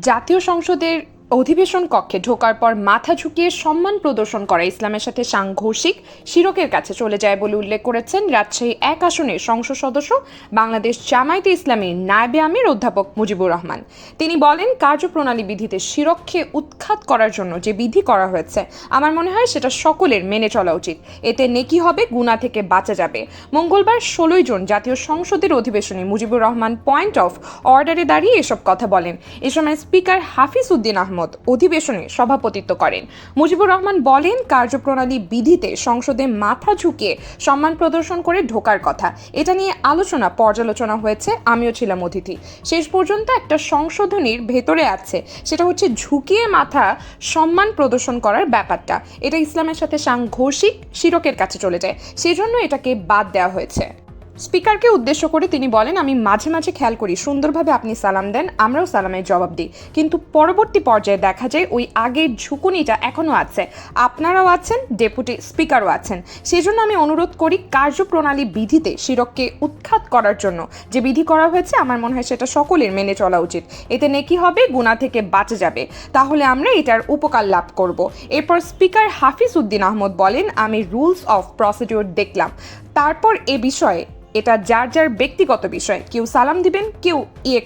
জাতীয় সংসদের অধিবেশন কক্ষে ঢোকার পর মাথা ঝুঁকিয়ে সম্মান প্রদর্শন করা ইসলামের সাথে সাংঘর্ষিক শিরকের কাছে চলে যায় বলে উল্লেখ করেছেন রাজশাহী 1 আসনের সংসদ সদস্য বাংলাদেশ জামায়াতে ইসলামীর নায়েবে আমির অধ্যাপক মুজিবুর রহমান। তিনি বলেন, কার্যপ্রণালী বিধিতে শিরককে উৎখাত করার জন্য যে বিধি করা হয়েছে আমার মনে হয় সেটা সকলের মেনে চলা উচিত। এতে নেকি হবে, গুনাহ থেকে বাঁচা যাবে। মঙ্গলবার 16 জুন জাতীয় সংসদের অধিবেশনে মুজিবুর রহমান পয়েন্ট অফ অর্ডারে দাঁড়িয়ে এসব কথা বলেন। এ সময় স্পিকার হাফিজ উদ্দিন আহমদ অধিবেশনে সভাপতিত্ব করেন। মুজিবুর রহমান বলেন, কার্যপ্রণালী বিধিতে সংসদে মাথা ঝুঁকিয়ে সম্মান প্রদর্শন করে ঢোকার কথা। এটা নিয়ে পর্যালোচনা হয়েছে, আমিও ছিলাম অতিথি। শেষ পর্যন্ত একটা সংশোধনীর ভেতরে আছে, সেটা হচ্ছে ঝুঁকিয়ে মাথা সম্মান প্রদর্শন করার ব্যাপারটা। এটা ইসলামের সাথে সাংঘর্ষিক শিরকের কাছে চলে যায়, সেজন্য এটাকে বাদ দেওয়া হয়েছে। স্পিকারকে উদ্দেশ্য করে তিনি বলেন, আমি মাঝে মাঝে খেয়াল করি সুন্দরভাবে আপনি সালাম দেন, আমরাও সালামের জবাব দিই, কিন্তু পরবর্তী পর্যায়ে দেখা যায় ওই আগের ঝুঁকুনিটা এখনও আছে। আপনারাও আছেন, ডেপুটি স্পিকারও আছেন। সেজন্য আমি অনুরোধ করি, কার্যপ্রণালী বিধিতে শিরককে উৎখাত করার জন্য যে বিধি করা হয়েছে আমার মনে হয় সেটা সকলের মেনে চলা উচিত। এতে নেকি হবে, গুনাহ থেকে বাঁচা যাবে, তাহলে আমরা এটার উপকার লাভ করব। এরপর স্পিকার হাফিজ উদ্দিন আহমদ বলেন, আমি রুলস অফ প্রসিডিওর দেখলাম, তারপর এ বিষয়ে এটা যার যার ব্যক্তিগত বিষয়, কেউ সালাম দিবেন, কেউ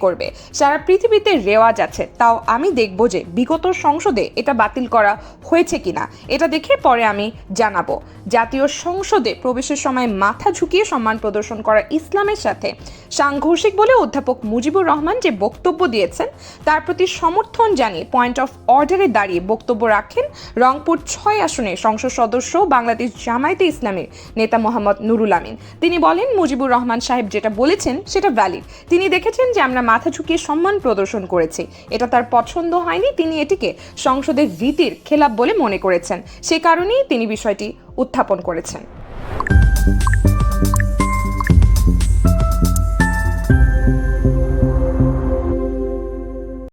করবে। সারা পৃথিবীতে রেওয়াজ আছে, তাও আমি দেখব যে বিগত সংসদে এটা বাতিল করা হয়েছে কিনা। এটা দেখে পরে আমি জানাবো। জাতীয় সংসদে প্রবেশের সময় মাথা ঝুঁকিয়ে সম্মান প্রদর্শন করা ইসলামের সাথে সাংঘর্ষিক বলে অধ্যাপক মুজিবুর রহমান যে বক্তব্য দিয়েছেন তার প্রতি সমর্থন জানিয়ে পয়েন্ট অফ অর্ডারে দাঁড়িয়ে বক্তব্য রাখেন রংপুর 6 আসনের সংসদ সদস্য বাংলাদেশ জামায়াতে ইসলামীর নেতা মোহাম্মদ নুরুল আমিন। তিনি বলেন, মুজিবুর রহমান সাহেব যেটা বলেছেন সেটা ভ্যালিড। তিনি দেখেছেন যে আমরা মাথা ঝুঁকিয়ে সম্মান প্রদর্শন করেছি, এটা তার পছন্দ হয়নি। তিনি এটিকে সংসদের রীতির খেলাপ বলে মনে করেছেন, সে কারণেই তিনি বিষয়টি উত্থাপন করেছেন।